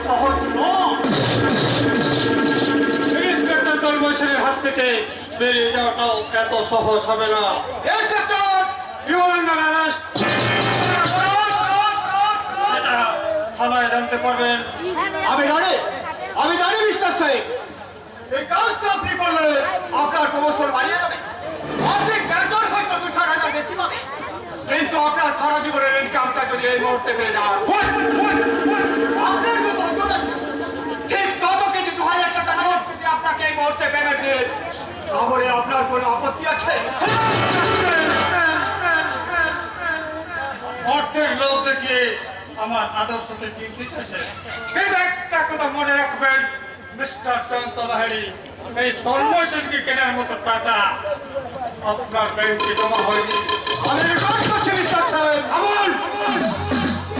সহজ নয়। ইন্সপেক্টর তন্ময়ের হাত থেকে বেরিয়ে যাওয়াটাও এত সহজ হবে না। থানায় জানতে পারবেন। আমি জানি মিস্টার সাহেব, এই কাজটা আপনি করলে আপনার প্রমোশন বাড়িয়ে যাবে, মাসিক বেতন হয়তো 2-4 হাজার বেশি পাবে, কিন্তু আপনার সারা জীবনের ইনকামটা যদি এই মুহূর্তে পেয়ে যান, আপনার যত ওজন আছে ঠিক তত কেজি 2000 টাকা নোট যদি আপনাকে এই মুহূর্তে পেমেন্ট দিয়ে, তাহলে আপনার কোনো আপত্তি আছে? অর্থের লোভ দেখিয়ে আমার আদর্শকে কিনতে চাইছে, কিন্তু একটা কথা মনে রাখবেন মিস্টার জয়ন্ত লাহিড়ী, এই তন্ময় সেনকে কেনার মতো টাকা আপনার ব্যাংকে জমা হয়নি। আমি রিকোয়েস্ট করছি মিস্টার সাহেব,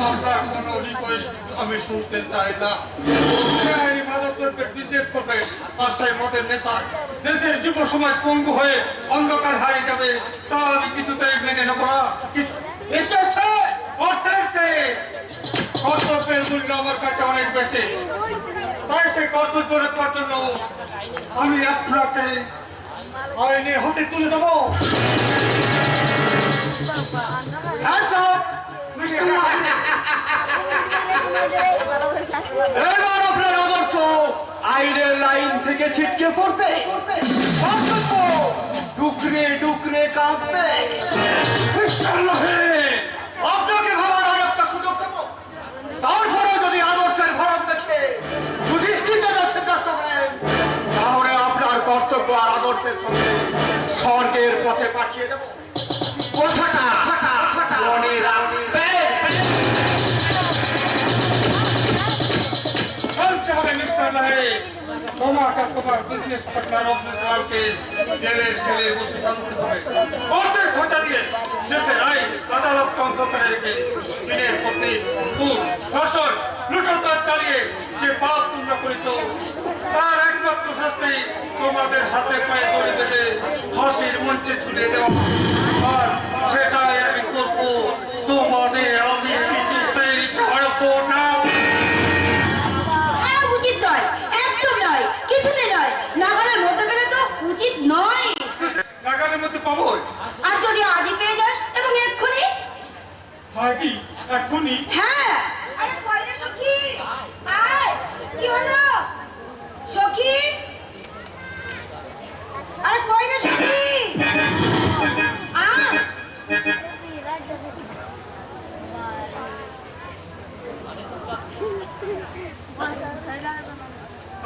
আপনার কোনো রিকোয়েস্ট আমি শুনতে চাই না। এই মাদকদ্রব্যের বিজনেস করবে আর সেই মদের নেশায় দেশের যুব সমাজ পঙ্গু হয়ে অন্ধকার হারিয়ে যাবে, তা আমি কিছুতেই মেনে নেব না। মিস্টার সাহেব, অর্থের চেয়ে কর্তব্যের মূল্য আমার কাছে অনেক বেশি, তাই সেই কর্তব্য রক্ষার জন্য আমি আপনাকে আইনের হাতে তুলে দেবো। এবার আপনার আদর্শ আইনের লাইন থেকে ছিটকে পড়তে কর্তব্য ডুকরে ডুকরে কাঁদবে। আপনাকে ভাবার আর একটা সুযোগ দেব, তারপরে যদি আদর্শের ভরত দেখে যুধিষ্ঠির যাচ্ছে চেষ্টা করেন, তাহলে আপনার কর্তব্য আর আদর্শের সঙ্গে স্বর্গের পথে পাঠিয়ে দেব। কথাটা মনে রাখবেন। বলতে হবে মিস্টার লাহিড়ী, তোমাকে তোমার বিজনেস পার্টনার অবনীতলালকে জেলের সেলে বসে জানতে হবে। অর্ধেক খোঁজা দিয়ে দেশের আইন আদালত অন্ধকারে রেখে দিনের প্রতি খুন, ধর্ষণ, লুটোতরাজ চালিয়ে যে পাপ তোমরা করেছ, তার একমাত্র শাস্তি তোমাদের হাতে পায়ে ধরে বেঁধে ফাঁসির মঞ্চে ঝুলিয়ে দেওয়া। আর সেটাই আমি করবো, তোমাদের আমি কিছুতেই ছাড়বো না। উচিত নয়, একদম নয়, কিছুতে নয়, নাগালের মধ্যে পেলে তো উচিত নয়। নাগালের মধ্যে পাবো, আর যদি আজই পেয়ে যাস এবং এক্ষুনি, হাজি এক্ষুনি। হ্যাঁ। আরে কই রে সখী, আয়, কি হলো সখী? আরে কই রে সখী, আয়।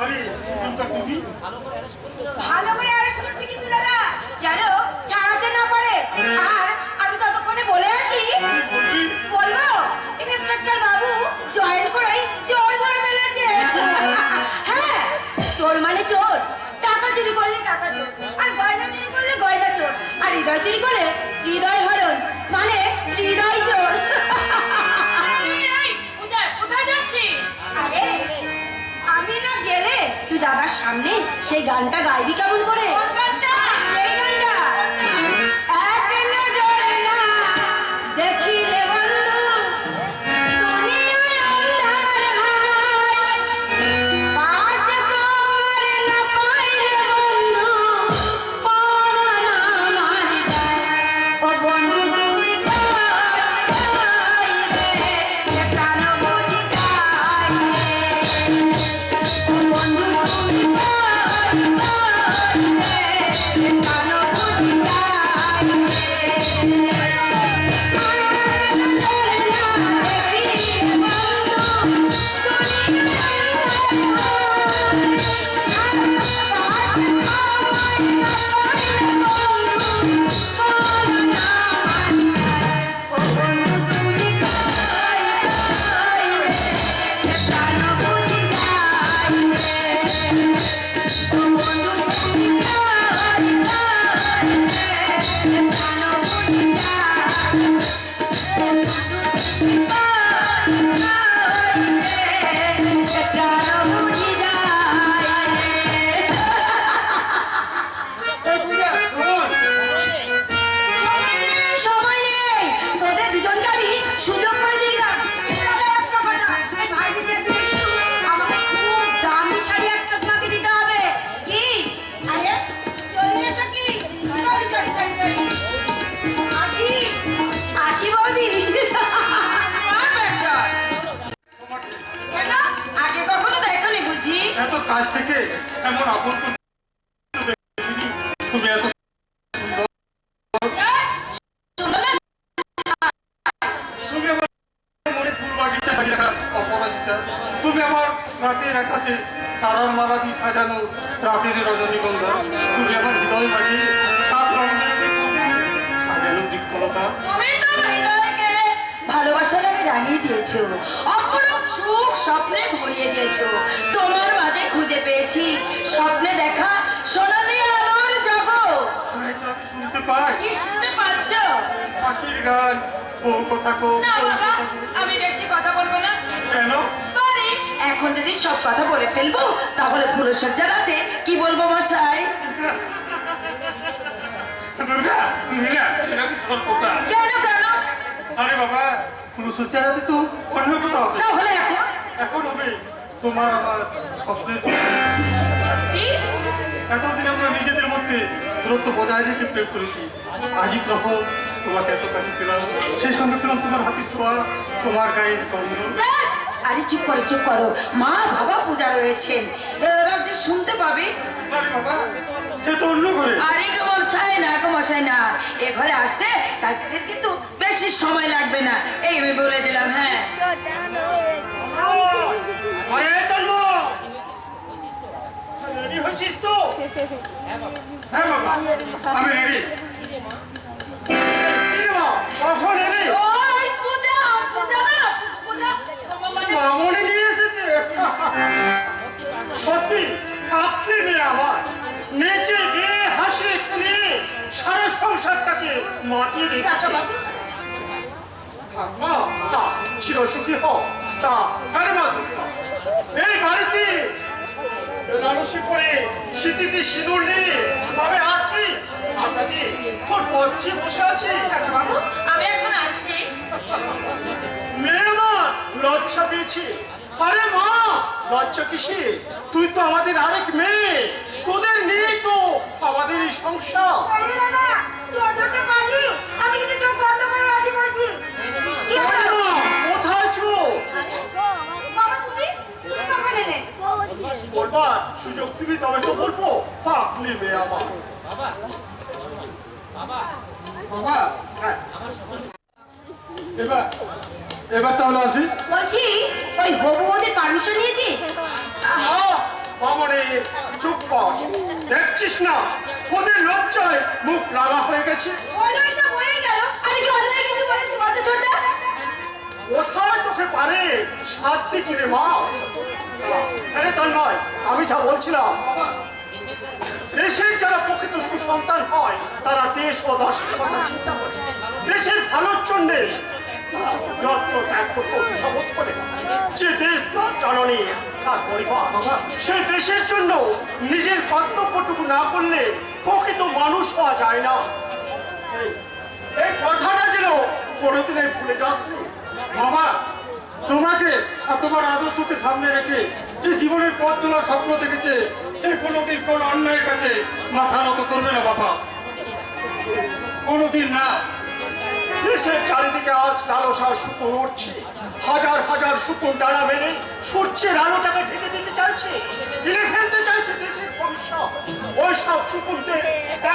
আরে কোনটা তুমি? ভালো করে অ্যারেস্ট করবি কিন্তু দাদা, যেন ছাড়াতে না পারে। আর আমি ততক্ষণে বলে আসি। বলবো ইন্সপেক্টর বাবু জয়েন করেই চোর ধরে ফেলেছে। হ্যাঁ, চোর মানে চোর, টাকা চুরি করলে টাকা চোর, আর গয়না চুরি করলে গয়না চোর, আর হৃদয় চুরি করলে হৃদয় হরণ, মানে হৃদয় চোর। কোথায় যাচ্ছিস? আরে আমি না গেলে তুই দাদার সামনে সেই গানটা গাইবি কেমন করে? সেই গানটা, এক নজরে না দেখিলে বন্ধু দুনিয়ার অন্ধার হয়, পাশে তোমার না পাইলে বন্ধু পরাণ আমার যায়। ও বন্ধু তুমি কই রে, প্রাণ বুঝি যাই রে। ও বন্ধু তুমি কই রে, কাছ থেকে এমন আপন করে দেখিনি। তুমি এত সুন্দর, তুমি আমার মনে ফুল বাগিচা সাজিয়ে রাখা অপরাজিতা। তুমি আমার রাতের আকাশে তারার মালা দিয়ে সাজানো রাতের রজনীগন্ধা। তুমি আমার হৃদয় মাঝে সাত রঙের সাজানো বৃক্ষলতা। তুমি তো হৃদয়কে ভালোবাসার আগে রাঙিয়ে দিয়েছো, অপরূপ সুখ স্বপ্নে ভরিয়ে দিয়েছো। তোমার মাঝে খুঁজে পেয়েছি স্বপ্নে দেখা সোনালি আলোর জগৎ। তাই তো আমি শুনতে পাই কি শুনতে পাচ্ছ? পাখির গান, বউ কথা কো, না বউ বাবা, কথা কো। আমি বেশি কথা বলবো না। কেন? পারি, এখন যদি সব কথা বলে ফেলবো তাহলে ফুলসজ্জা রাতে কি বলবো মশাই? দুর্গা, তুমি না সেটা কি সর্বকা? কেন কেন? আরে বাবা, ফুলসজ্জা রাতে তো অন্য কোথাও হবে। তাহলে এখন এখন হবে তোমার আমার স্বপ্নের। কি? এতদিন আমরা নিজেদের মধ্যে দূরত্ব বজায় রেখে প্রেম করেছি। আজই প্রথম তোমাকে এত কাছে পেলাম, সেই সঙ্গে পেলাম তোমার হাতের ছোঁয়া, তোমার গায়ের গন্ধ। ধ্যাৎ, আরে চুপ করো চুপ করো, মা বাবা পূজা রয়েছেন, এরা যে শুনতে পাবে। আরে বাবা, সে তো অন্য ঘরে। আরে গো মশাই না, এ ঘরে আসতে তাদের কিন্তু বেশি সময় লাগবে না, এই আমি বলে দিলাম। হ্যাঁ রেডি হয়েছিস তো? হ্যাঁ বাবা, আমি রেডি। কখন এলি? ওই পূজা পূজা না পূজা মানে মামনি নিয়ে এসেছে। সত্যি আপনি মেয়ে আমার, নেচে গিয়ে হাসি খেলে সারা সংসারটাকে মাতিয়ে ঠিক আছে দিচ্ছে। বাবু। ঠাম্মা, তা চিরসুখী হও। তা আরে মাতু, এই বাড়িতে বেনারসি করে স্মৃতিতে সিঁদুর নিয়ে তবে আসবি। আমরা যে তোর পথে বসে আছি। বাবু আমি এখন আসছি। মেয়ে আমার লজ্জা পেয়েছি। আরে মা, লজ্জা কিসে? তুই তো আমাদের আরেক মেয়ে, তোদের নিয়ে তো আমাদের এই সংসার। আমি কিন্তু চোখ বন্ধ করে রাখি বলছি। আরে মা, কোথায় চোর? বাবা তুমি কখন এলে? বলবার সুযোগ দিবি তবে তো বলবো। পাকলি মেয়ে আমার। বাবা, হ্যাঁ, এবার তাহলে আসি। বলছি ওই হবু ওদের পারমিশন নিয়েছিস? বাবারে চুপ কর। দেখছিস না তোদের লজ্জায় মুখ রাঙা হয়ে গেছে। ওই তো হয়ে গেল। আমি কি অন্যায় কিছু বলেছি বলতে ছোটটা? কোথায় তোকে পারে শান্তি কিরে মা? আরে তার নয়, আমি যা বলছিলাম, দেশের যারা প্রকৃত সুসন্তান হয় তারা দেশ ও দশের কথা চিন্তা করে, দেশের ভালোর জন্যে যত্র ত্যাগ করতে অভিশাবোধ করে। যে দেশ তার জননী, তার পরিবার, সেই দেশের জন্য নিজের কর্তব্যটুকু না করলে প্রকৃত মানুষ হওয়া যায় না। এই কথাটা যেন কোনোদিনে ভুলে যাসনি। বাবা, তোমাকে আর তোমার আদর্শকে সামনে রেখে যে জীবনের পথ চলার স্বপ্ন দেখেছে, সে কোনোদিন কোন অন্যায়ের কাছে মাথা নত করবে না বাবা, কোনোদিন না। দেশের চারিদিকে আজ লালসার শুকুন উঠছে। হাজার হাজার শুকুন ডানা মেলে সূর্যের আলোটাকে ঢেকে দিতে চাইছে, ঢেলে ফেলতে চাইছে দেশের ভবিষ্যৎ। ওই সব শুকুনদের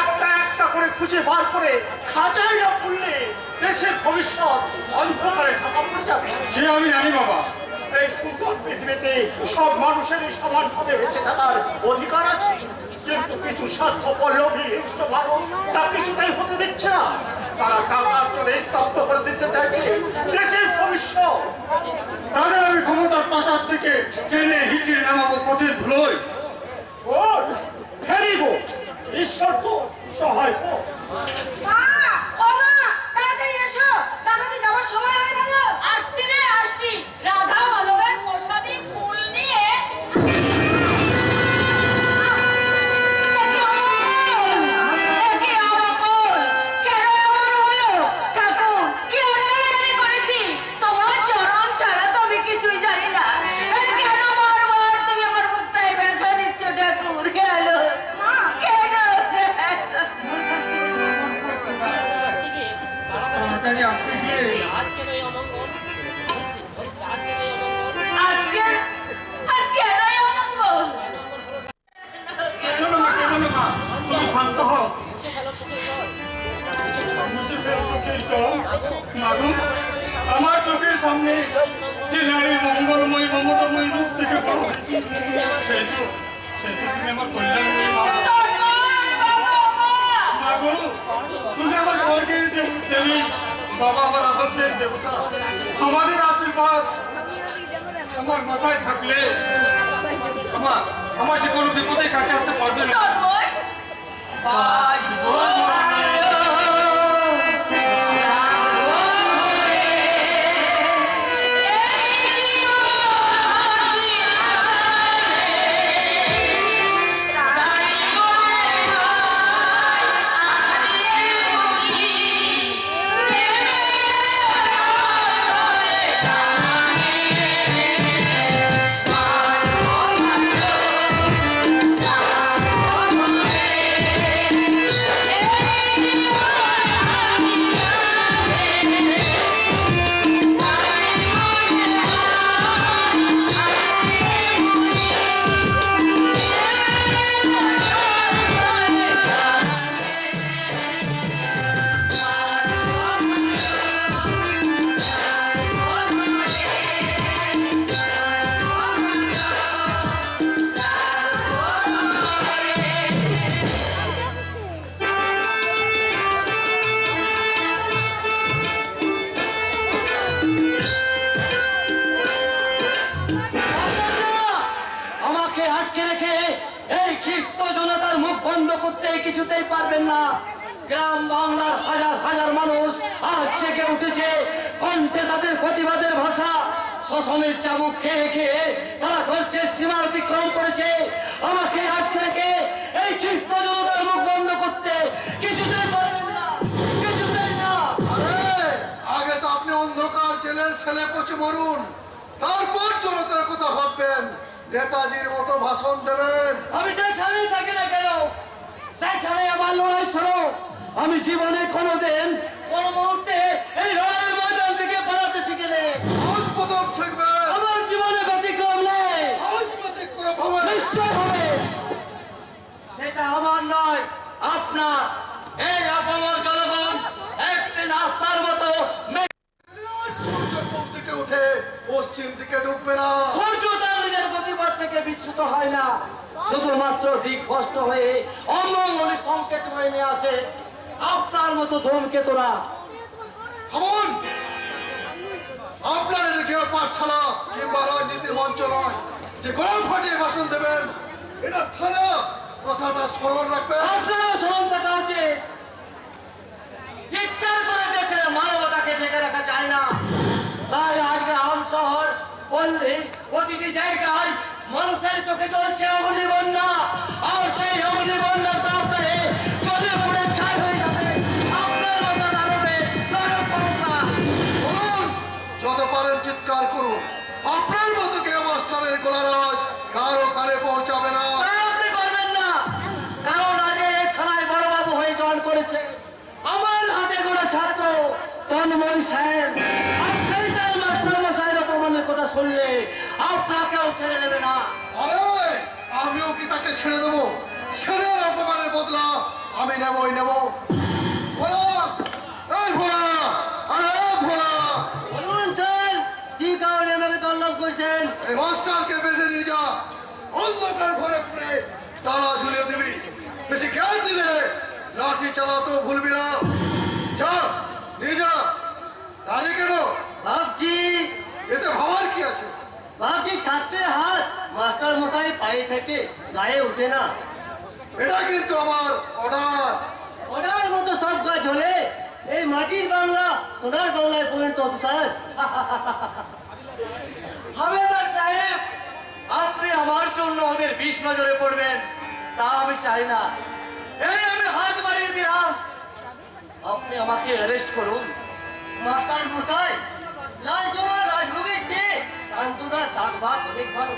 একটা একটা করে খুঁজে বার করে খাঁচায় না পুড়লে দেশের ভবিষ্যৎ অন্ধকারে ঢাকা পড়ে যাবে। সে আমি জানি বাবা। এই সুন্দর পৃথিবীতে সব মানুষেরই সমানভাবে বেঁচে থাকার অধিকার আছে, কিন্তু কিছু স্বার্থপর লোভী কিছু মানুষ তা কিছুতেই হতে দিচ্ছে না। তারা টাকার চলে স্তব্ধ করে দিতে চাইছে দেশের ভবিষ্যৎ। তাদের আমি ক্ষমতার প্রাসাদ থেকে টেনে হিচড়ে নামাবো পথের ধুলোয়। ওর ফেরিব, ঈশ্বর তো সহায় হোক। মা, ও মা, তাড়াতাড়ি এসো, দাদাকে যাওয়ার সময় হয়ে গেল। আসছি রে আসছি, রাধা মাধবের প্রসাদী ফুল নিয়ে। একে অমঙ্গল, কেন এমন হলো? ঠাকুর, কি অন্যায় আমি করেছি? তোমার চরণ ছাড়া তো আমি কিছুই জানি না। কেন বারবার তুমি আমার মুখটায় ব্যথা দিচ্ছ ঠাকুর? কেন? কেন? তাড়াতাড়ি আসতে গিয়ে দেখুন আমার চোখের সামনে যে নারী মঙ্গলময় মমতাময় রূপ থেকে বড় হয়েছে সেই তো তুমি আমার কল্যাণময়ী মা। মা গো, তুমি আমার স্বর্গের দেবী, সব আমার আদর্শের দেবতা। তোমাদের আশীর্বাদ আমার মাথায় থাকলে আমার যে কোনো বিপদে কাছে আসতে পারবে না। কিছুতেই পারবেন না। গ্রাম বাংলার হাজার হাজার মানুষ আজ জেগে উঠেছে, কণ্ঠে তাদের প্রতিবাদের ভাষা। শোষণের চাবুক খেয়ে খেয়ে তারা ধৈর্যের সীমা অতিক্রম করেছে। আমাকে আজকে রেখে এই ক্ষিপ্ত জনতার মুখ বন্ধ করতে কিছুতেই পারবেন না, কিছুতেই না। আগে তো আপনি অন্ধকার জেলের ছেলে পচে মরুন, তারপর জনতার কথা ভাববেন, নেতাজির মতো ভাষণ দেবেন। আমি যেখানেই থাকি না কেন, সেখানে আমার লড়াই শুরু। আমি জীবনে কোনোদিন কোন মুহূর্তে এই লড়াইয়ের ময়দান থেকে পালাতে শিখে নেই। প্রথম শিখবেন। আমার জীবনে ব্যতিক্রম নেই। ব্যতিক্রম হবে, নিশ্চয় হবে। সেটা আমার নয়, আপনার। এই আপামর জনগণ একদিন আপনার মতো সূর্য পূব দিকে উঠে পশ্চিম দিকে ডুববে না। সূর্য তার নিজের গতিপথ থেকে বিচ্যুত হয় না, শুধুমাত্র দিকভ্রষ্ট হয়ে অমঙ্গলিক সংকেত হয়ে নিয়ে আসে আপনার মতো ধূমকেতুরা। থামুন, আপনার এটা কেউ পাঠশালা কিংবা রাজনীতির মঞ্চ নয় যে গলা ফাটিয়ে ভাষণ দেবেন। এটা থানা, কথাটা স্মরণ রাখবেন। আপনারও স্মরণ থাকা উচিত। চিৎকার করে দেশের মানবতাকে ঢেকে রাখা যায় না। তাই আজকে আম শহর পল্লী প্রতিটি জায়গায় মানুষের চোখে চলছে অগ্নিবন্যা, আর সেই অগ্নিবন্যার তাড়াতাড়ি চলে পড়ে ছাই হয়ে যাবে আপনার মতো দানবের নরকঙ্কা। বলুন, যত পারেন চিৎকার করুন। আপনার মতো কেউ মাস্টারের গোলারাজ কারো কানে পৌঁছাবে না। তা আপনি পারবেন না, কারণ আজ এই থানায় বড়বাবু হয়ে জয়েন করেছে আমার হাতে গড়া ছাত্র তন্ময় সেন। আর সেই তার মাস্টার মশাইয়ের অপমানের কথা শুনলে আপনাকেও ছেড়ে দেবে না। আরে আমিও কি তাকে ছেড়ে দেবো? ছেড়ে অপমানের বদলা আমি নেবই নেব। ভোলা, এই ভোলা, আরে ভোলা, বলুন স্যার, কি কারণে আমাকে তল্লাপ করছেন? এই মাস্টারকে বেঁধে নিয়ে যা, অন্ধকার ঘরে পড়ে তালা ঝুলিয়ে দিবি। বেশি জ্ঞান দিলে লাঠি চালাতেও ভুলবি না। যা, নিয়ে যা। দাঁড়িয়ে কেন? ভাবছি এতে ভাবার কি আছে? ভাবছি ছাত্রের হাত মাস্টার মশাই পায়ে থেকে গায়ে উঠে না। এটা কিন্তু আমার অর্ডার। ওটার মতো সব কাজ হলে এই মাটির বাংলা সোনার বাংলায় পরিণত হতো স্যার। হাবেদার সাহেব, আপনি আমার জন্য ওদের বিষ নজরে পড়বেন তা আমি চাই না। এই আমি হাত বাড়িয়ে দিলাম, আপনি আমাকে অ্যারেস্ট করুন। মাস্টার মশাই, লাল জোড়া রাজভোগের চেয়ে শান্তনা শাক ভাত অনেক ভালো।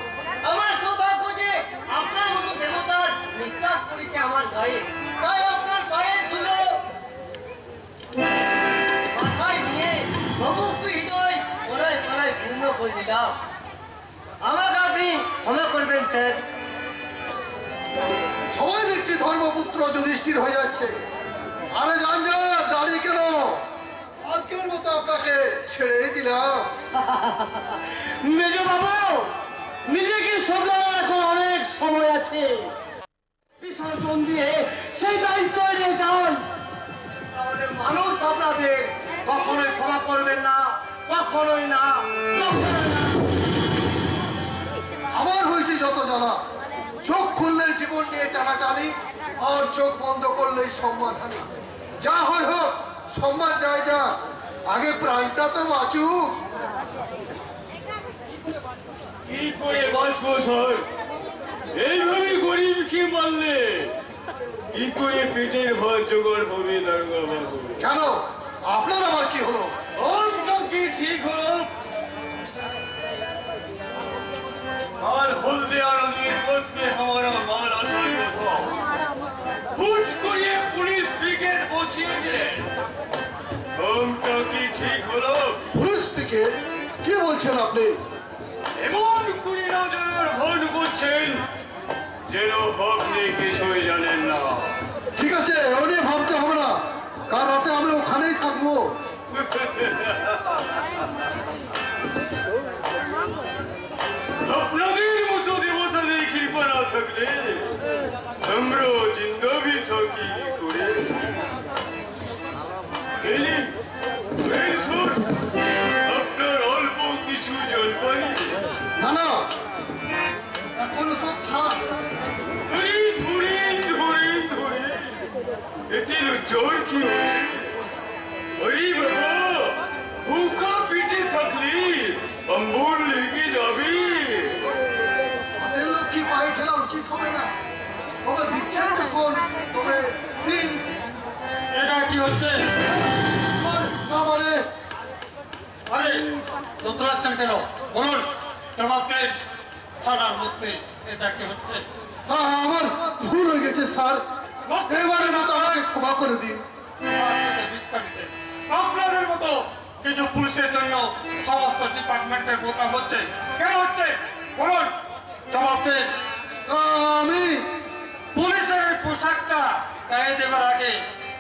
আমার সৌভাগ্য যে আপনার মতো দেবতার নিঃশ্বাস পড়েছে আমার গায়ে, তাই আপনার পায়ের ধুলো মাথায় নিয়ে ভবুক্ত হৃদয় কোনায় কোনায় পূর্ণ করে দিলাম। আমাকে আপনি ক্ষমা করবেন স্যার। সবাই দেখছি ধর্মপুত্র যুধিষ্ঠির হয়ে যাচ্ছে। আরে যান যান, দাঁড়িয়ে কেন? আজকে আজকের মতো আপনাকে ছেড়ে দিলাম। মেজ বাবু, নিজেকে শোধরানোর এখন অনেক সময় আছে। বিসর্জন দিয়ে সেই দায়িত্ব নিয়ে যান, তাহলে মানুষ আপনাদের কখনোই ক্ষমা করবেন না, কখনোই না, কখনোই না। আমার হয়েছে যত জ্বালা, চোখ খুললেই জীবন নিয়ে টানাটানি, আর চোখ বন্ধ করলেই সম্মান হানি। যা হয় হোক, সম্মান যায় যা, আগে প্রাণটা তো বাঁচুক। কি করে বাঁচবো স্যার? এইভাবে গরিবকে মারলে কি করে পেটের ভাত জোগাড় হবে দারোগা বাবু? কেন, আপনার আবার কি হলো? ওটা কি ঠিক হলো? আর হলদিয়া নদীর পথ में हमारा माल আসার কথা, হুট করে পুলিশ ব্রিগেড বসিয়ে দিলেন। ওটা কি ঠিক হলো? Police picket? কি বলছেন আপনি? এমন করে নজরের ভোট করছেন যেন আপনি কিছুই জানেন না। ঠিক আছে, ও নিয়ে ভাবতে হবে না, কাল রাতে আমি ওখানেই থাকবো। আপনাদের মতো দেবতাদের কৃপা না থাকলে আমরাও জিন্দাবি থাকি করে। এই নিন, ধরেন স্যার, আপনার অল্প কিছু জলপাই। না না, এখনো সব থাক। আরে ধরেন ধরেন ধরেন, এতে লজ্জার কি হচ্ছে? আরে বাবা, ভুকা পিঠে থাকলে অম্বল লেগে যাবে। হাতের লোক কি পায়ে ঠেলা উচিত হবে না? তবে দিচ্ছেন যখন, তবে দিন। এটা কি হচ্ছে? স্যার, না মানে আরে দোতরাচ্ছেন কেন? বলুন, জবাব দেন। থানার মধ্যে এটা কি হচ্ছে? আমার ভুল হয়ে গেছে স্যার, এবারের মতো আমাকে ক্ষমা করে দিন। আপনাদের ভিক্ষা দিতে। আপনাদের মতো কিছু পুলিশের জন্য সমস্ত ডিপার্টমেন্টের বোতাম হচ্ছে। কেন হচ্ছে বলুন, জবাব দেন। আমি পুলিশের এই পোশাকটা গায়ে দেবার আগে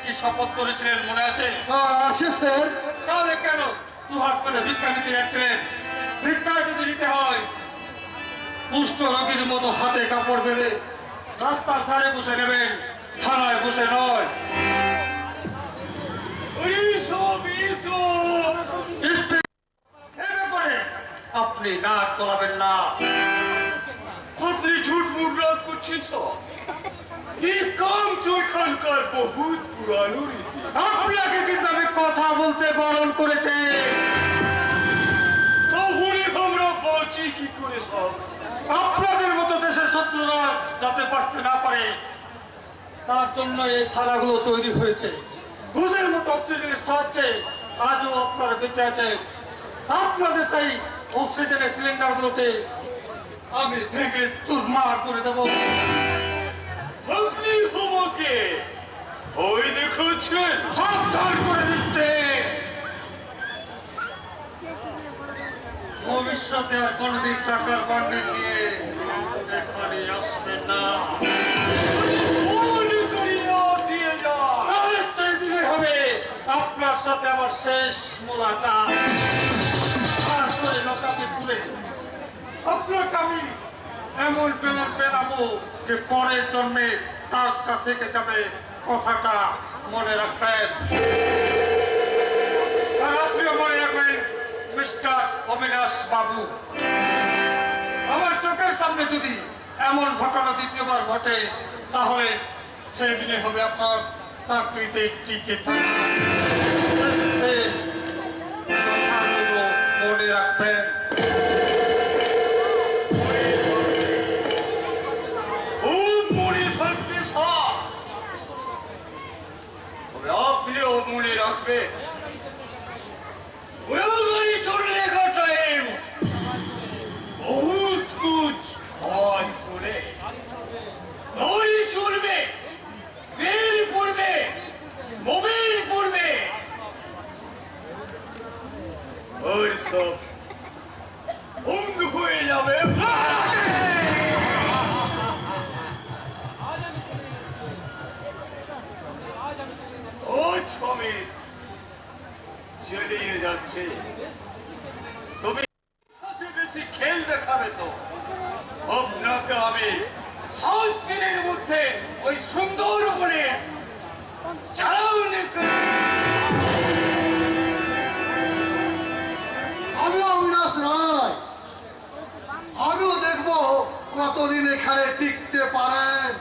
কি শপথ করেছিলেন মনে আছে? আছে স্যার। তাহলে কেন দুহাত করে ভিক্ষা নিতে যাচ্ছিলেন? ভিক্ষা যদি নিতে হয় কুষ্ঠ রোগীর মতো হাতে কাপড় বেঁধে রাস্তার ধারে বসে নেবেন, থানায় বসে নয়। আরে সবই তো এ ব্যাপারে আপনি নাক গলাবেন না। আপনি ঝুট মুট রাগ করছেন সব। এই কাম তো এখানকার বহুত পুরানো রীতি। আপনাকে কিন্তু আমি কথা বলতে বারণ করেছি। তাহলে আমরা বাঁচি কি করে সব? আপনাদের মতো দেশের শত্রুরা যাতে বাঁচতে না পারে তার জন্য এই থানাগুলো তৈরি হয়েছে। ঘুষের মতো অক্সিজেনের সাহায্যে আজও আপনারা বেঁচে আছেন। আপনাদের চাই অক্সিজেনের সিলিন্ডারগুলোকে আমি ভেঙে চুরমার করে দেবো। আপনি আমাকে ভয় দেখাচ্ছেন? সাবধান করে দিচ্ছে, ভবিষ্যতে আর কোনদিন টাকার বান্ডিল নিয়ে এখানে আসবেন না। ফোন করিয়া দিয়ে যান। নিশ্চয় দিলে হবে আপনার সাথে আমার শেষ মোলাকাত। তারপরে লোকাতে পুরে আপনাকে আমি এমন বেদন পেলাবো যে পরের জন্মে তারটা থেকে যাবে। কথাটা মনে রাখবেন। আর আপনিও মনে রাখবেন মিস্টার অবিনাশ বাবু, আমার চোখের সামনে যদি এমন ঘটনা দ্বিতীয়বার ঘটে তাহলে সেই দিনে হবে আপনার চাকরিতে টিকে থাকা। কথাগুলো মনে রাখবেন। খুব মনে থাকবে সব। তবে আপনিও মনে রাখবেন, গাড়ি চলने का टाइम बहुत कुछ आज তোলে। গাড়ি চলবে, তেল পড়বে, মোবিল পড়বে, और सब হবে 7 দিনের মধ্যে ওই সুন্দরবনে চালাউনি আমিও অবিনাশ রায়, আমিও দেখবো কতদিন এখানে টিকতে পারেন।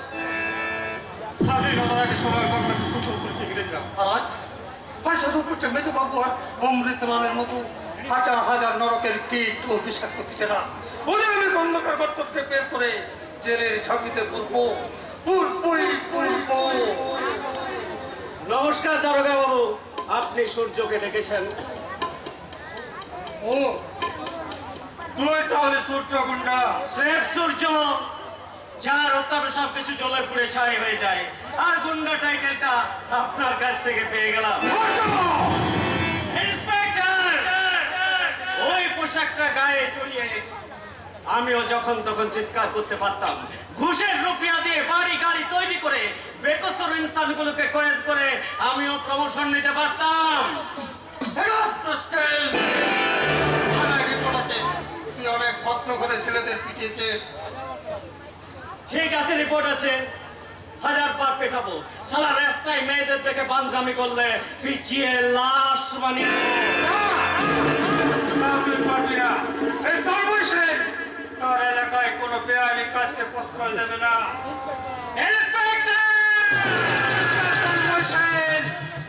স্বাধীনতার আগে সবার বাংলাকে শোষণ করতে গিয়েছিলাম। আর আজ শোষণ করছে মেজো বাবু আর অমৃতলালের মতো হাজার হাজার নরকের কীট ও বিষাক্ত কীটেরা। ওদের আমি অন্ধকার গর্ত থেকে বের করে জেলের ঝাঁপিতে পড়বো, নমস্কার দারোগা বাবু, আপনি সূর্যকে ডেকেছেন? ও তুই তাহলে সূর্য গুন্ডা? স্রেফ সূর্য, যার উত্তাপে সবকিছু জলে পুড়ে ছাই হয়ে যায়। আর গুন্ডা টাইটেলটা আপনার কাছ থেকে পেয়ে গেলাম। ইন্সপেক্টর, ওই পোশাকটা গায়ে চড়িয়ে আমিও যখন তখন চিৎকার করতে পারতাম। ঘুষের রুপিয়া দিয়ে বাড়ি গাড়ি তৈরি করে বেকসুর ইনসানগুলোকে কয়েদ করে আমিও প্রমোশন নিতে পারতাম। তুই অনেক ভদ্র করে ছেলেদের পিটিয়েছিস। ঠিক আছে, রিপোর্ট আছে, 1000 বার পেটাবো। সারা রাস্তায় মেয়েদের দেখে বান্ধরামি করলে পিছিয়ে লাশ বানিয়ে তুই পারবি না। এই তোর বয়সে তোর এলাকায় কোনো বেআইনি কাজকে প্রশ্রয় দেবে না।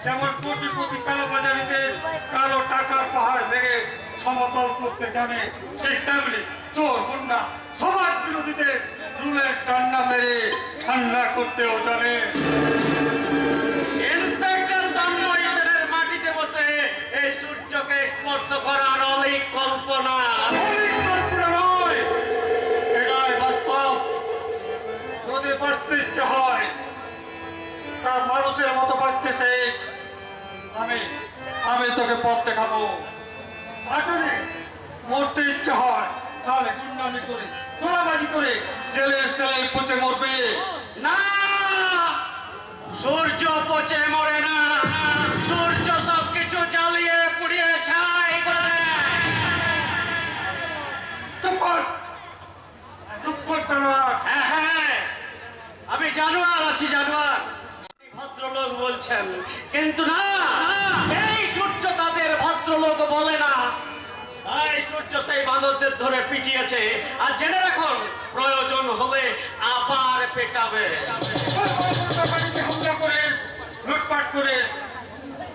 যেমন কোটিপতি কালোবাজারিদের কালো টাকার পাহাড় ভেঙে সমতল করতে জানে, ঠিক তেমনি চোর গুন্ডা সমাজ বিরোধীদের রুলের ডান্ডা মেরে ঠান্ডা করতেও জানে। ইন্সপেক্টর দানমহেশের মাটিতে বসে এই সূর্যকে স্পর্শ করার অলিক কল্পনা। অনেক কল্পনা নয়, এটাই বাস্তব। যদি বাঁচতে ইচ্ছে হয়, তা মানুষের মতো বাঁচতে সেই আমি তোকে পথ দেখাবো। আর যদি মরতে ইচ্ছে হয়, তাহলে গুন্ডামি করে তোলাবাজি করে জেলের সেলাই পচে মরবে। না, সূর্য পচে মরে না, সূর্য সবকিছু জ্বালিয়ে পুড়িয়ে ছাই করে দেয়। হ্যাঁ হ্যাঁ, আমি জানোয়ার আছি, জানোয়ার। ভদ্রলোক বলছেন, কিন্তু না, এই সূর্য তাদের ভদ্রলোক বলে না। তাই সূর্য সেই বাঁদরদের ধরে পিটিয়েছে। আর জেনে রাখুন, প্রয়োজন হলে আবার পেটাবে। হামলা করিস, লুটপাট করিস,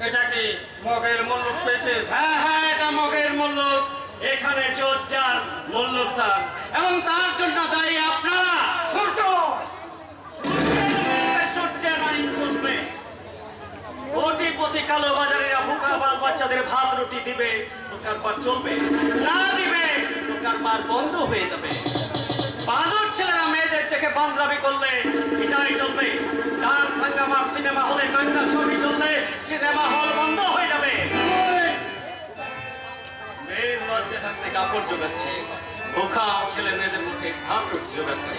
এটা কি মগের মূল্য পেয়েছে? হ্যাঁ হ্যাঁ, এটা মগের মূল্য। এখানে চোর যার, মূল্য তার, এবং তার জন্য দায়ী আপনারা। সূর্য সূর্যের আইন চলবে। কোটিপতি কালোবাজারিরা ভুকা বাল বাচ্চাদের ভাত রুটি দিবে, দোকান পার চলবে, না দিবে দোকান পার বন্ধ হয়ে যাবে। বাঁদর ছেলেরা মেয়েদের থেকে বান্ধরামি করলে এটাই চলবে। গান সাঙ্গামার সিনেমা হলে নাঙ্গা ছবি চললে সিনেমা হল বন্ধ হয়ে যাবে। মেয়ের লজ্জা থাকতে কাপড় জোগাচ্ছে, ভুকা ছেলে মেয়েদের মুখে ভাত রুটি জোগাচ্ছে,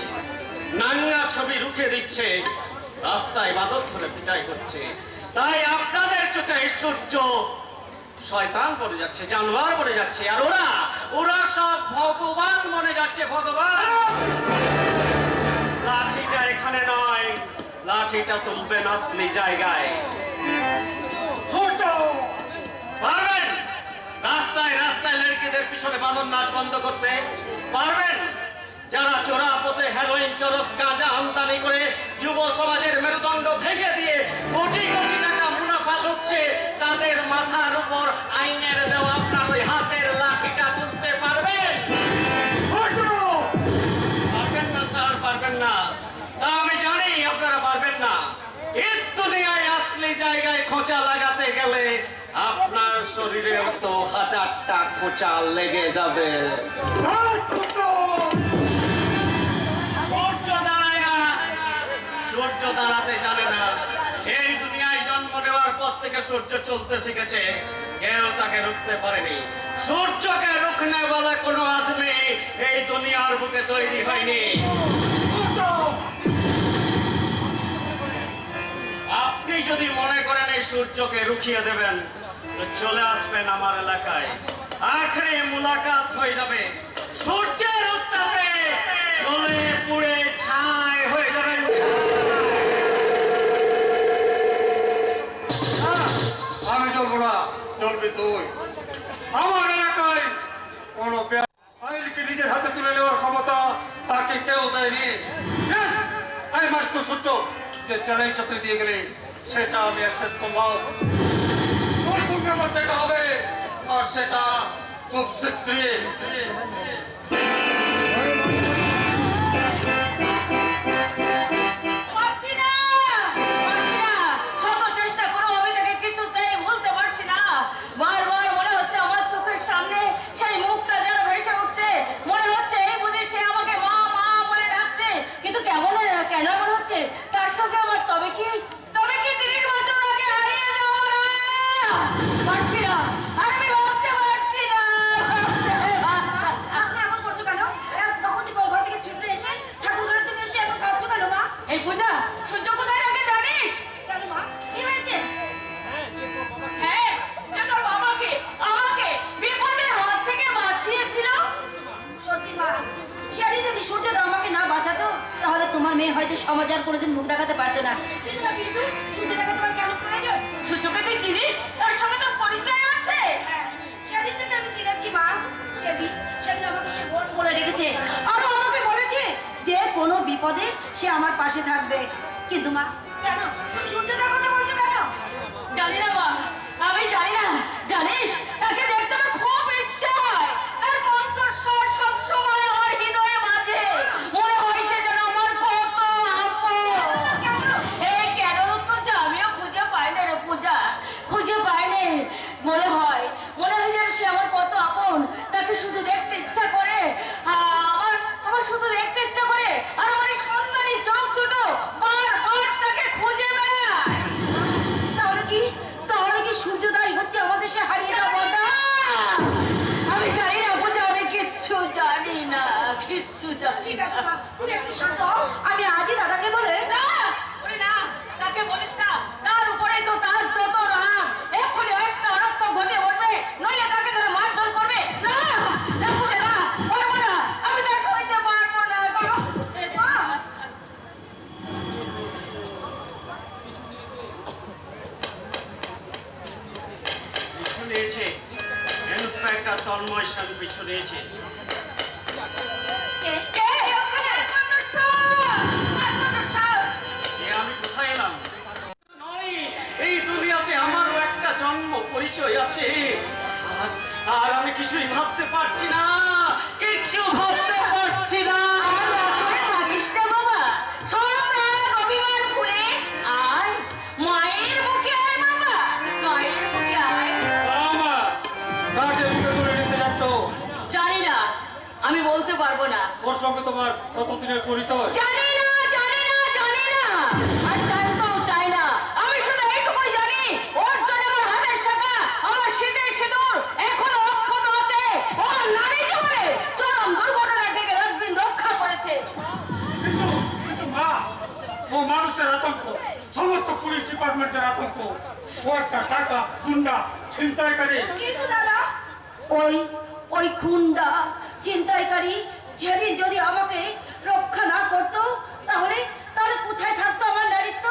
নাঙ্গা ছবি রুখে দিচ্ছে, রাস্তায় বাঁদর ধরে পিটাই করছে। তাই আপনাদের চোখে সূর্য শয়তান পড়ে যাচ্ছে, জানোয়ার পড়ে যাচ্ছে, আর ওরা সব ভগবান মনে যাচ্ছে। ভগবান লাঠিটা এখানে নয়, লাঠিটা তুলবেন আসলি জায়গায়। সূর্য পারবেন রাস্তায় রাস্তায় লড়কিদের পিছনে বাঁদর নাচ বন্ধ করতে? পারবেন? যারা চোরা পথে হেরোইন, চরস, গাঁজা আমদানি করে যুব সমাজের মেরুদণ্ড ভেঙে দিয়ে কোটি কোটি টাকা মুনাফা লুটছে, তাদের মাথার উপর আইনের দেওয়া আপনার ওই হাতের লাঠিটা তুলতে পারবেন? পারবেন না স্যার, পারবেন না। তা আমি জানি আপনারা পারবেন না। ইস দুনিয়ায় আসলি জায়গায় খোঁচা লাগাতে গেলে আপনার শরীরেও তো 1000টা খোঁচা লেগে যাবে। সূর্য দাঁড়ায় না, সূর্য দাঁড়াতে জানে না। এই দুনিয়ায় জন্ম নেওয়ার পর থেকে সূর্য চলতে শিখেছে, কেউ তাকে রুখতে পারেনি। সূর্যকে রুখনে বলে কোনো আদমি এই দুনিয়ার বুকে তৈরি হয়নি। আপনি যদি মনে করেন এই সূর্যকে রুখিয়ে দেবেন, তো চলে আসবেন আমার এলাকায়, আখেরি মুলাকাত হয়ে যাবে। সূর্যের উত্তাপে জ্বলে পুড়ে করবি তুই? আমার এলাকায় কোনো আইনকে নিজের হাতে তুলে নেওয়ার ক্ষমতা তাকে কেউ দেয়নি। আমি মাস্টার সূত্র যে চ্যালেঞ্জটা তুই দিয়ে গেলে সেটা আমি অ্যাকসেপ্ট করলাম। তোর সঙ্গে আমার দেখা হবে, আর সেটা খুব শীঘ্রই। পারছি না, শত চেষ্টা করেও আমি তাকে কিছুতেই ভুলতে পারছি না। বারবার মনে হচ্ছে আমার চোখের সামনে সেই মুখটা যেন ভেসে উঠছে। মনে হচ্ছে এই বুঝি সে আমাকে মা মা বলে ডাকছে, কিন্তু কেন মনে হচ্ছে তার সঙ্গে আমার তবে কি 30 বছর আগে হারিয়ে যাবো না। পারছি না, আর আমি ভাবতে পারছি না। আপনি এমন করছো কেন? তখন থেকে ওই ঘর থেকে ছুটে এসে ঠাকুর ঘরে তুমি এসে এখন কাঁদছো কেন মা? এই পূজা, সূর্য কোথায় রাখে জানিস? কেন মা, কি হয়েছে? হ্যাঁ, যে তোর বাবাকে আমাকে বিপদের হাত থেকে বাঁচিয়েছিল। সত্যি মা, সেদিন যদি সূর্য আমাকে না বাঁচাতো তাহলে তোমার মেয়ে হয়তো সমাজ আর কোনোদিন মুখ দেখাতে পারতো না। কিন্তু সূর্যটাকে তোমার কেন প্রয়োজন? সূর্যকে তুই চিনিস? তার সঙ্গে তোর পরিচয় আছে। সেদিন থেকে আমি চিনেছি মা। সেদিন আমাকে সে বোন বলে রেখেছে, আর আমাকে বলেছে যে কোনো বিপদে সে আমার পাশে থাকবে। কিন্তু মা, কেন তুমি সূর্যটার কথা বলছো কেন? জানি না মা, আমি জানি না। জানিস, তাকে দেখতে আমার খুব ইচ্ছা হয়। তার কণ্ঠস্বর সবসময় আমার হৃদয়ে বাজে। মনে হয় সে যেন আমার কত আপন। এই কেনর উত্তর যে আমিও খুঁজে পাই না রে পূজা, খুঁজে পাই না। মনে হয় যেন সে আমার কত আপন। তাকে শুধু দেখতে ইচ্ছা করে, আমার শুধু দেখতে ইচ্ছা করে। আর আমার এই সন্তানী চোখ দুটো বারবার তাকে খুঁজে বেড়ায়। তাহলে কি সূর্যোদয় হচ্ছে আমাদের সে হারিয়ে যাওয়া না? আমি জানি না পূজা, আমি কিচ্ছু জানি না। ঠিক আছে মা, তুমি একটু শান্ত হও। আমি আজই দাদাকে বলে না, তাকে বলিস না। তার উপরে তো তার যত রাগ, এক্ষুনি একটা অনর্থ ঘটে উঠবে, নইলে তাকে ধরে মারধর করবে। না, পারবো না, আমি তার সইতে পারবো না। পিছু নিয়েছে ইন্সপেক্টর তন্ময় সেন, পিছু নিয়েছে। আমি কোথায় এলাম? নয়, এই দুনিয়াতে আমারও একটা জন্ম পরিচয় আছে। আর আমি কিছুই ভাবতে পারছি না, কিছু ভাবতে পারছি না। থাকিস না বাবা, সব রাগ অভিমান ভুলে আয় মায়ের বুকে আয় বাবা, মায়ের বুকে আয়। কাকে বুকে করে নিতে যাচ্ছ? জানি না, আমি বলতে পারবো না। ওর সঙ্গে তোমার কতদিনের পরিচয়? জানি না, আর জানতেও চাই না। আমি শুধু এইটুকুই জানি, ওর জন্য আমার হাতের শাখা, আমার শীতের সিঁদুর এখনো অক্ষত আছে। ও নারী জীবনে চরম দুর্ঘটনা থেকে একদিন রক্ষা করেছে। কিন্তু মা, ও মানুষের আতঙ্ক, সমস্ত পুলিশ ডিপার্টমেন্টের আতঙ্ক। ও একটা টাকা গুন্ডা ছিনতাইকারী। কিন্তু দাদা, ওই খুন্ডা ছিনতাইকারী যেদিন যদি আমাকে রক্ষা না করতো তাহলে কোথায় থাকতো আমার নারীত্ব?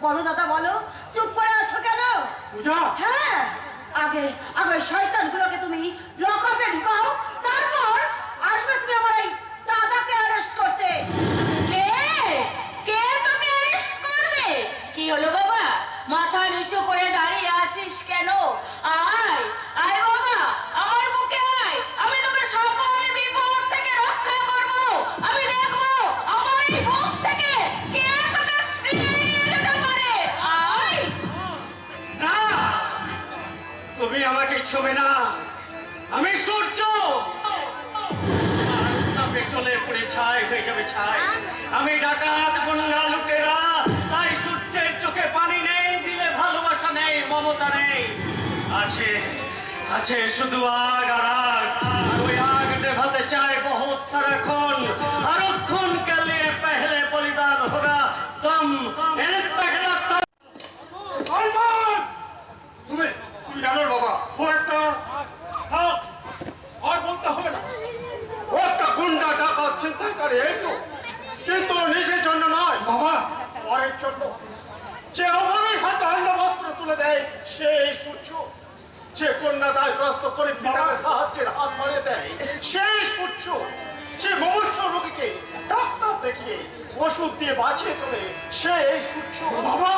বলো দাদা, বলো। চুপ করে আছো কেন? পূজা, হ্যাঁ, আগে শয়তানগুলোকে তুমি লকআপে ঢুকাও, তারপর আসবে তুমি আমার এই দাদাকে অ্যারেস্ট করতে। কে তোকে অ্যারেস্ট করবে? কি হলো বাবা, মাথা নিচু করে দাঁড়িয়ে আছিস কেন? আয় বাবা, আমার বুকে আয়। আমি তোকে সকল বিপদ থেকে রক্ষা করব। আমি দেখবো আমার এই বুক থেকে কে তোকে ছিনিয়ে নিয়ে যেতে পারে। আয়। না, তুমি আমাকে ছবে না। আমি সূর্য, চলে পড়ে ছাই হয়ে যাবে ছাই। আমি ডাকাত, গুন্ডা, লুটেরা, তাই সূর্যের চোখে পানি নেই, দিলে ভালোবাসা নেই, মমতা নেই। আছে শুধু আগ আর আগ। আর ওই আগ নেভাতে চায় বহুত সারা খুন, আর উস খুন के लिए पहले बलिदान होगा तुम। इंस्पेक्टर তুমি জানো বাবা, ও একটা আর বলতে হবে না, ও একটা গুন্ডা ডাকাত ছিনতাইকারী, এই তো। কিন্তু নিজের জন্য নয় বাবা, পরের জন্য। যে অভাবের হাতে অন্ন বস্ত্র তুলে দেয় সেই সূর্য, যে কন্যাদায়গ্রস্ত করে পিতাকে সাহায্যের হাত বাড়িয়ে দেয়, সেই সূর্য যে মনুষ্য রোগীকে ডাক্তার দেখিয়ে ওষুধ দিয়ে বাঁচিয়ে তোলে, সেই সূর্য। বাবা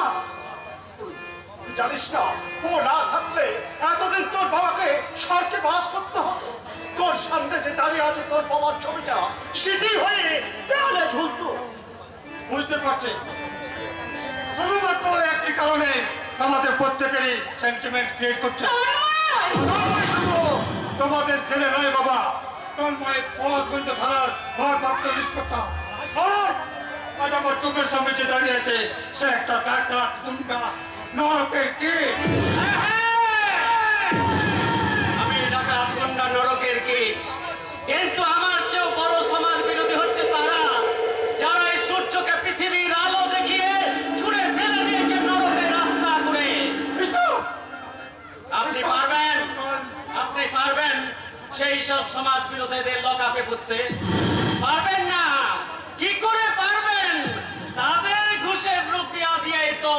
জানিস না, ও না থাকলে এতদিন তোর বাবাকে স্বর্গে বাস করতে হতো। তোর সামনে যে দাঁড়িয়ে আছে তোর বাবার ছবিটা, সেটি হয়ে দেয়ালে ঝুলতো। বুঝতে পারছি, শুধুমাত্র একটি কারণে আমাদের প্রত্যেকেরই সেন্টিমেন্ট ক্রিয়েট করছে। তোমাদের ছেলে নয় বাবা, তন্ময় পলাশগঞ্জ থানার ভারপ্রাপ্ত ইন্সপেক্টর। আজ আমার চোখের সামনে যে দাঁড়িয়ে আছে সে একটা ডাকাত, গুন্ডা, নরকের কীট। আমি ডাকাত, গুন্ডা, নরকের কীট, কিন্তু আমার চেয়েও বড় সমাজ বিরোধী হচ্ছে তারা যারা এই সূর্যকে পৃথিবীর আলো দেখিয়ে ছুঁড়ে ফেলে দিয়েছে নরকের রাস্তা করে। আপনি পারবেন সেই সব সমাজ বিরোধীদের লকআপে পুঁততে? পারবেন না। কি করে পারবেন? তাদের ঘুষের রুপিয়া দিয়েই তো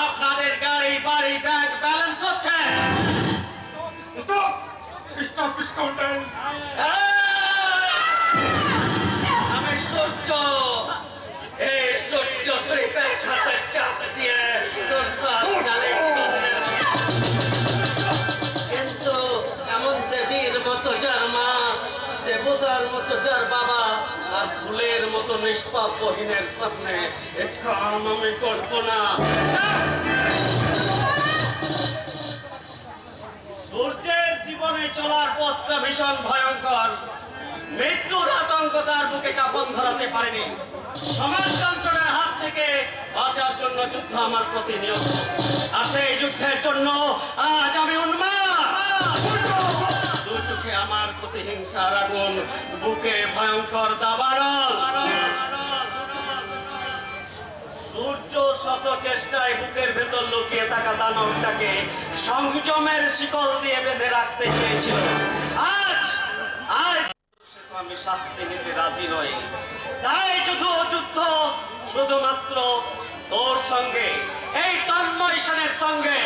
আপনাদের গাড়ি, বাড়ি, ব্যাংক ব্যালেন্স হচ্ছে। আমি সূর্য, এই সূর্য শ্রীপের খাতার চাপ দিয়ে তোর সাথ গালে চিকনের। কিন্তু এমন দেবীর মতো যার মা, দেবতার মতো যার বাবা, আর ফুলের মতো নিষ্পাপ বহিনের সামনে এক কাম আমি করবো না। সূর্যের জীবনে চলার পথটা ভীষণ ভয়ঙ্কর। মৃত্যুর আতঙ্ক তার বুকে কাঁপন ধরাতে পারেনি। সমাজ যন্ত্রণার হাত থেকে বাঁচার জন্য যুদ্ধ আমার প্রতিনিয়ত। আর সেই যুদ্ধের জন্য আজ আমি উন্মাদ। দু চোখে আমার প্রতিহিংসার আগুন, বুকে ভয়ঙ্কর দাবানল। সূর্য শত চেষ্টায় বুকের ভেতর লুকিয়ে থাকা দানবটাকে সংযমের শিকল দিয়ে বেঁধে রাখতে চেয়েছিল। আজ আমি শাস্তি নিতে রাজি নই। তাই যুদ্ধ শুধুমাত্র তোর সঙ্গে, এই তন্ময় সেনের সঙ্গে।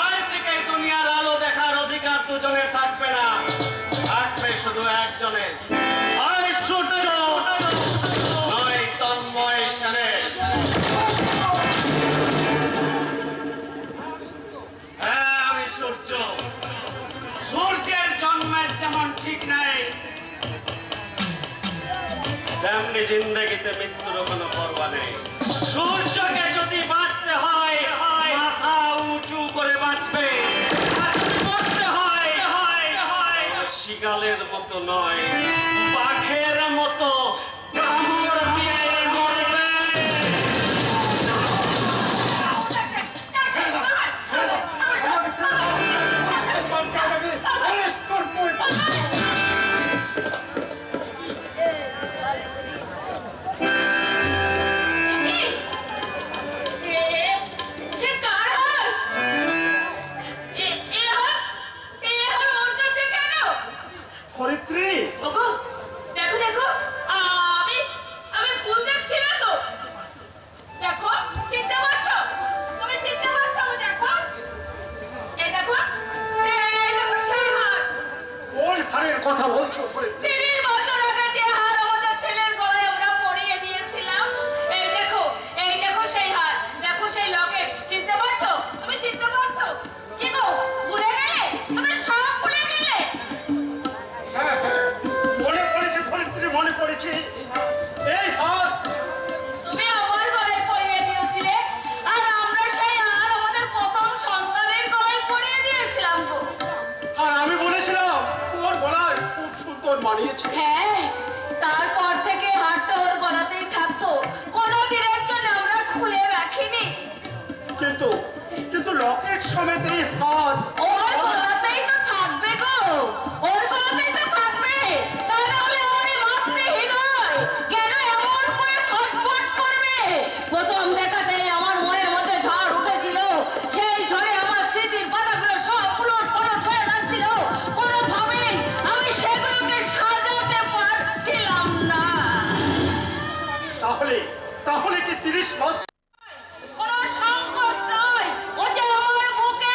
আজ থেকে দুনিয়ার আলো দেখার অধিকার দুজনের থাকবে না, থাকবে শুধু একজনের। আজ সূর্য নয় তন্ময় সেনের। হ্যাঁ, আমি সূর্য। সূর্যের জন্মের যেমন ঠিক নাই, তেমনি জিন্দেগিতে মৃত্যুর কোনো পরোয়া নেই। সূর্যকে যদি বাঁচতে হয় মাথা উঁচু করে বাঁচবে, আর যদি মরতে হয় শিকালের মতো নয়, বাঘের মতো কামড় দিয়ে মরবে। কথা বলছো? 30 বছর আগে যে হার আমাদের ছেলের গলায় আমরা পরিয়ে দিয়েছিলাম, এই দেখো সেই হার, দেখো সেই লকেট। চিনতে পারছো? তুমি চিনতে পারছো? কি গো, ভুলে গেলে? তুমি সব ভুলে গেলে? হ্যাঁ, মনে পড়েছে ধরিত্রী, মনে পড়েছে। এই হার তুমি আমার গলায় পরিয়ে দিয়েছিলে, আর আমরা সেই হার আমাদের প্রথম সন্তানের গলায় পরিয়ে দিয়েছিলাম গো। আর আমি বলেছিলাম ওর গলায় খুব সুন্দর মানিয়েছে। হ্যাঁ, তারপর থেকে হারটা ওর গলাতেই থাকতো, কোনোদিনের জন্য আমরা খুলে রাখিনি। কিন্তু লকেট সমেত এই হার ওর গলাতেই তো থাকবে গো, ওর গলাতেই তো থাকবে। তা নাহলে আমার এই মাতৃহৃদয় কেন এমন করে ছটফট করবে? প্রথম দেখাতেই আমার মনের মধ্যে ঝড় উঠেছিল। সেই ঝড়ে আমার স্মৃতির পাতাগুলো সব উলট পালট হয়ে যাচ্ছিল। কোনোভাবেই আমি সেগুলোকে সাজাতে পারছিলাম না। তাহলে কি 30 বছর কোনো সংকোচ নয়, ও যে আমার বুকে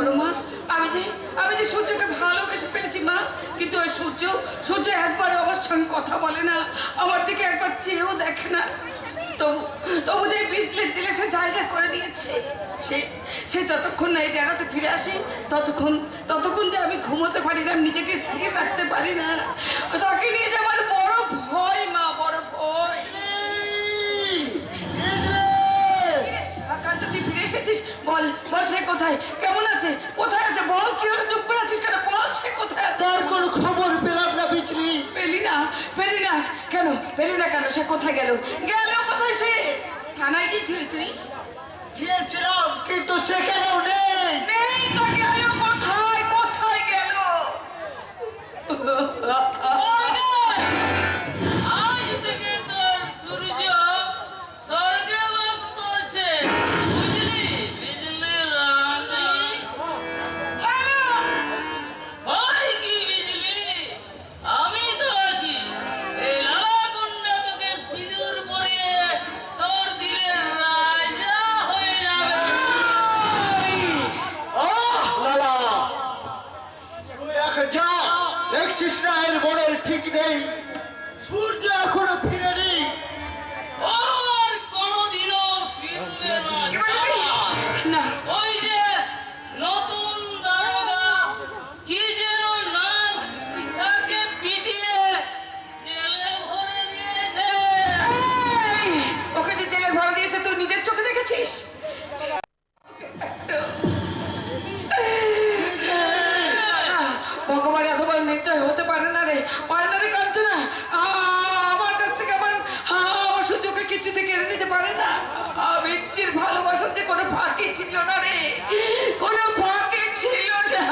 করো মা, আমি যে সূর্যকে ভালোবেসে ফেলেছি মা, কিন্তু ওই সূর্য একবার আমার সঙ্গে কথা বলে না, আমার দিকে একবার চেয়েও দেখে না। তবু যে বিস্কুট দিলে সে জায়গা করে দিয়েছে। সে যতক্ষণ না এই জায়গাতে ফিরে আসে ততক্ষণ যে আমি ঘুমোতে পারি না, নিজেকে স্থির রাখতে পারি না। তাকে নিয়ে যে আমার বড় ভয় মা, বড় ভয়। তুই ফিরে এসেছিস, বল সে কোথায়, কেমন আছে, কোথায় আছে বল, কি হলো চুপ করে আছিস কেন, বল সে কোথায় আছে। তার কোনো খবর পেলাম না বিজলি। পেলি না কেন, সে কোথায় গেল কোথায়, সে থানায় গিয়েছিলি তুই? গিয়েছিলাম, কিন্তু সেখানেও নেই। তো গেল কোথায় গেল? আজ থেকে তোর সূর্য স্বর্গে বাস করছে, বুঝলি রানী? ভয় কি বিজলি, আমি তো আছি। এই লালা গুন্ডা তোকে সিঁদুর পরিয়ে তোর দিলের রাজা হয়ে যাবে। লালা, তুই এখন যা, দেখছিস না এর মনের ঠিক নেই, সূর্য এখনো ফিরেনি। আর কোনোদিনও ফিরবে না। কি বলবি? না, ওই যে নতুন দারোগা কি যেন নাম, তাকে পিটিয়ে জেলে ভরে দিয়েছে। এই, ওকে যে জেলে ভরে দিয়েছে তুই নিজের চোখে দেখেছিস? ভগবান এতবার নির্দয় হতে পারে না রে কাঞ্চনা। আমার কাছ থেকে আমার সূর্যকে কিছুতে কেড়ে নিতে পারে না। বিচ্ছির ভালোবাসার যে কোনো ফাঁকি ছিল না রে, কোনো ফাঁকি ছিল না।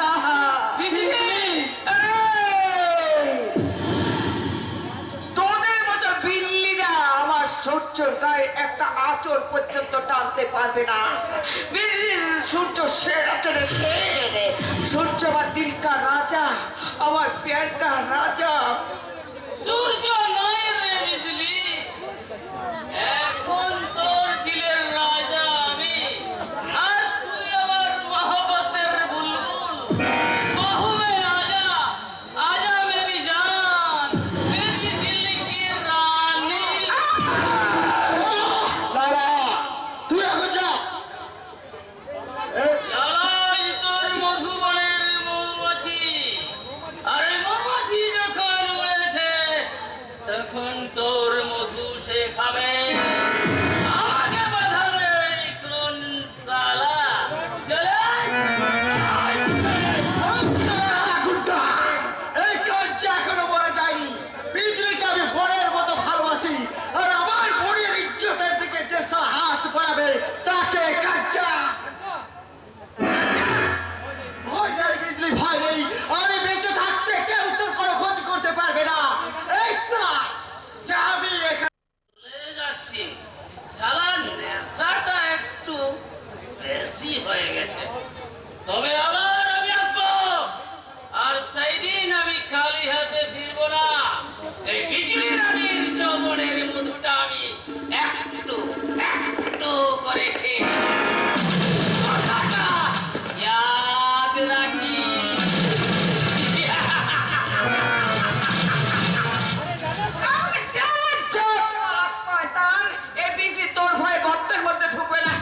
তোদের মতো বিল্লিরা আমার সূর্যর গায়ে একটা আঁচড় পর্যন্ত টানতে পারবে না। সূর্য সূর্য আমার দিল কা রাজা, আমার প্যার কা রাজা। সূর্য নয় রে বিজলি, এখন তোর দিলের রাজা আমি, আর তুই আমার মহব্বতের বুলবুল। কহুমে আজা আজা মেরি জান, মেরি দিল কি রানী। লালা, তুই এখন যা। লালাই তোর মধুবনের মৌমাছি, আর মৌমাছি যখন উড়েছে তখন তোর মধু সে খাবে। আমাকে বাধাবে কোন সালা, চলে আয়। গুড্ডা, এই কাজটা এখনো মরে যায়নি। বিজলিকে আমি বোনের মতো ভালোবাসি, আর আমার বোনের ইজ্জতের দিকে যে হাত বাড়াবে তাকে কাজটা। ভয় নেই বিজলি, ভয় নেই। আমি বেঁচে থাকতে কেউ তোর কোনো ক্ষতি করতে পারবে না। এই সালা, যা আমি এখানে চলে যাচ্ছি, সালা নেশাটা একটু বেশি হয়ে গেছে। তবে আবার আমি আসবো, আর সেই দিন আমি খালি হাতে ফিরবো না। এই বিজলি রানীর যৌবনের মধুটা আমি একটু করে খেয়ে কথাটা ইয়াদ রাখি। তোর ভয় গর্তের মধ্যে ঢুকবে না।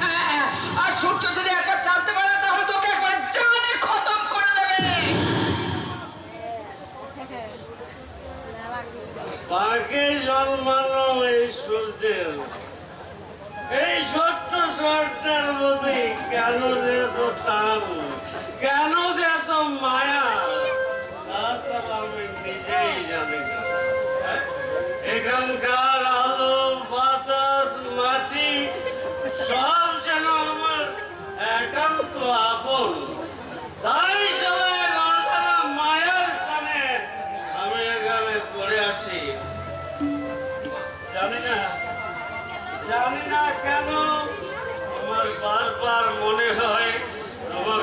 আর সূর্য যদি একবার জানতে পারে তাহলে তোকে একবার জানে খতম করে দেবে। তাকে জন্মানো এই সূর্যের এই ছোট্ট শহরটার মধ্যে কেন যে এত টান, কেন যে এত মায়া, তাছাড়া আমি নিজেই জানি না। এখানকার আলো, বাতাস, মাটি সব যেন আমার একান্ত আপন। তাই সবাই অজানা মায়ার টানে আমি এখানে পড়ে আছি। জানি না কেন আমার বারবার মনে হয় আমার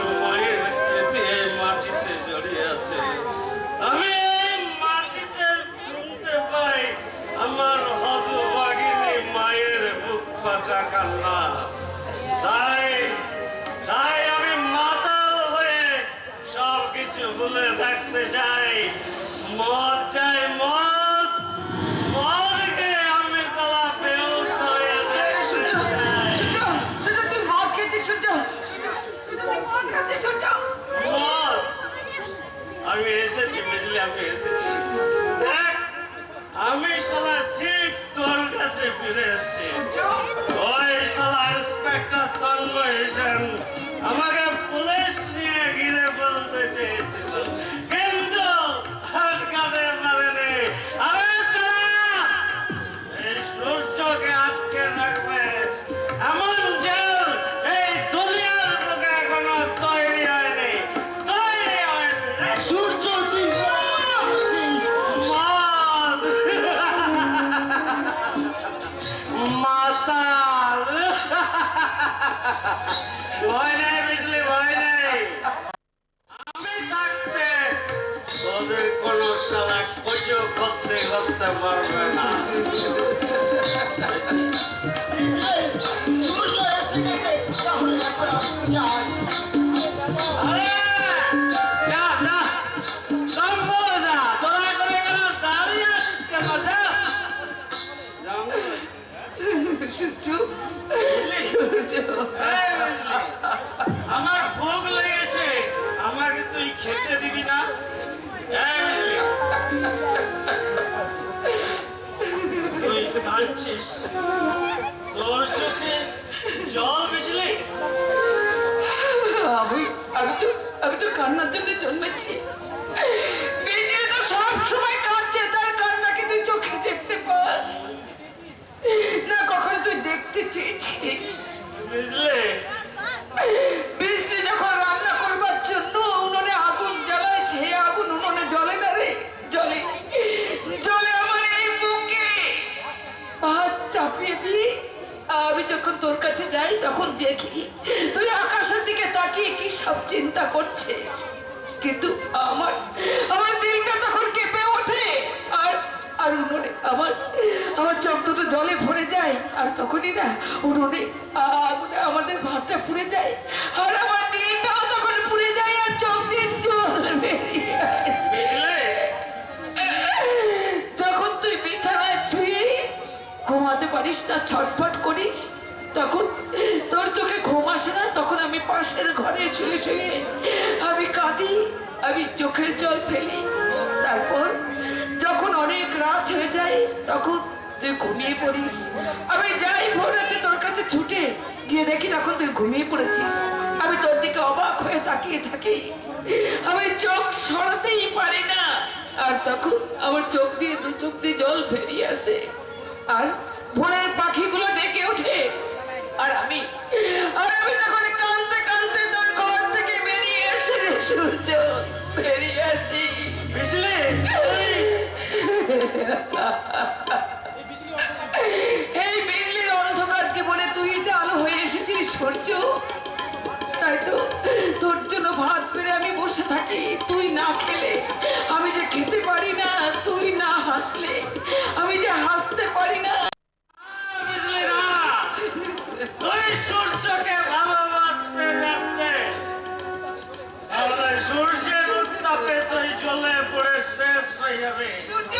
ভুলে থাকতে চাই, মদ চাই, মদ, মদকে আমি সালা বেহুশ হয়ে সূর্য, থাকতে চাই। সূর্য, সূর্য, তুই মদ খেয়েছিস সূর্য, সূর্য, সূর্য, তুই মদ খাচ্ছিস সূর্য। মদ, আমি এসেছি, বুঝলি, আমি এসেছি। দেখ, আমি শালা ঠিক তোর কাছে ফিরে এসেছি। ওই শালা ইন্সপেক্টর তন্ময় হোসেন আমাকে পুলিশ নিয়ে ঘিরে বলতে চেয়েছিল, কিন্তু আটকাতে পারেনি। আরে তারা এই সূর্যকে আটকে রাখবে এমন জেল এই দুনিয়ার বুকে এখনো তৈরি হয়নি, তৈরি হয়নি। সূর্য তুই মদ, মাতাল, ভয় নেই, বুঝলি, ভয় নেই। আমি থাকতে তোদের কোনো শালা কচু করতে পারবে না। সূর্য এসে গেছে, তাহলে এখন আপনি যান। আরে, যা, যা, লম্বা যা, তোরা করে গেল, দাঁড়িয়ে আছিস কেন? যা। যাও। সূর্য, বুঝলি? সূর্য, এই বুঝলি, আমার ভোগ লেগেছে, আমাকে তুই খেতে দিবি না? এই বুঝলি, তুই কাঁদছিস, তোর চোখে জল, বুঝলি? আমি তো কান্নার জন্য জন্মেছি। মেয়ে তো সব সময় কাঁদছে, তার কান্নাকে তুই চোখে দেখতে পাস না, কখনো তুই দেখতে চেয়েছিস? বুঝলি? বৃষ্টি যখন রান্না করবার জন্য উনুনে আগুন জ্বালায়, সেই আগুন উনুনে জ্বলে না রে, জ্বলে, জ্বলে আমার এই বুকে। হাত চাপিয়ে দিই, আমি যখন তোর কাছে যাই তখন দেখি তুই আকাশের দিকে তাকিয়ে কি সব চিন্তা করছিস, কিন্তু আমার আমার দিলটা তখন কেঁপে ওঠে, আর আর উনুনে আমার চোখ দুটো জলে ভরে যায়, আর তখনই না উনুনে আগুনে আমাদের ভাতটা পুড়ে যায়, আর আমার দিলটাও তখন পুড়ে যায়, আর চোখ দিয়ে জল বেরিয়ে আসে। বুঝলি? যখন তুই বিছানায় ছুঁয়ে ঘুমাতে পারিস না, ছটফট করিস, তখন তোর চোখে ঘুম আসে না, তখন আমি পাশের ঘরে শুয়ে শুয়ে আমি কাঁদি, আমি চোখের জল ফেলি। তারপর যখন অনেক রাত হয়ে যায় তখন তুই ঘুমিয়ে পড়িস, আমি যাই ভোর রাতে তোর কাছে ছুটে গিয়ে দেখি তখন তুই ঘুমিয়ে পড়েছিস। আমি তোর দিকে অবাক হয়ে তাকিয়ে থাকি, আমি চোখ সরাতেই পারি না, আর তখন আমার চোখ দিয়ে দু চোখ দিয়ে জল বেরিয়ে আসে, আর ভোরের পাখিগুলো ডেকে ওঠে, আর আমি তখন কাঁদতে কাঁদতে তোর ঘর থেকে বেরিয়ে এসে সূর্য বেরিয়ে আসি। বুঝলি? এই বিড়লির অন্ধকার জীবনে তুই যে আলো হয়ে এসেছিস সূর্য, তাই তো তোর জন্য ভাত পেরে আমি বসে থাকি, তুই না খেলে আমি যে খেতে পারি না, তুই না হাসলে আমি যে হাসতে পারি না। বুঝলি না? তুই সূর্যকে ভালোবাসতে যাচ্ছে, তাহলে সূর্যের উত্তাপে তুই জ্বলে পড়ে শেষ হয়ে যাবে। সূর্য,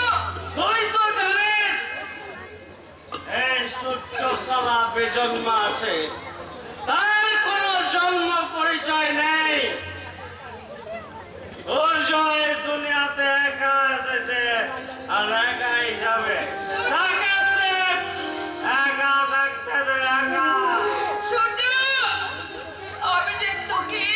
তুই তো জানিস এই সূর্য সালা বেজন্ম আছে, তার কোনো জন্ম পরিচয় নেই। সূর্য এই দুনিয়াতে একা এসেছে আর একাই যাবে, তাকে স্রেফ একা থাকতে দে, একা। সূর্য, আমি যে তোকে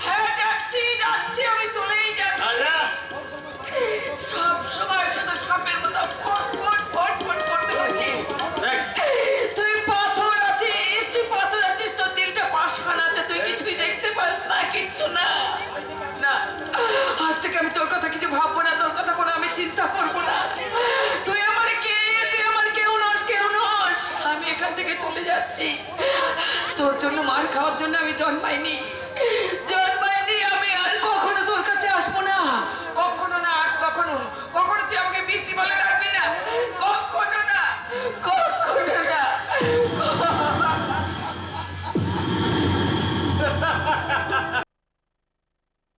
হ্যাঁ যাচ্ছি, আমি চলেই যাচ্ছি। সব সময় শুধু সাপের মতো ফটফট ফটফট করতে থাকে। তুই পাথর আছিস, তোর দিলটা পাষাণ আছে, তুই কিছুই দেখতে পাস না, কিচ্ছু না। না, আজ থেকে আমি তোর কথা কিছু ভাববো না, তোর কথা কোনো আমি চিন্তা করবো না। তুই আমার কে? তুই আমার কেউ নস, কেউ নস। আমি এখান থেকে চলে যাচ্ছি, তোর জন্য মার খাওয়ার জন্য আমি জন্মাইনি।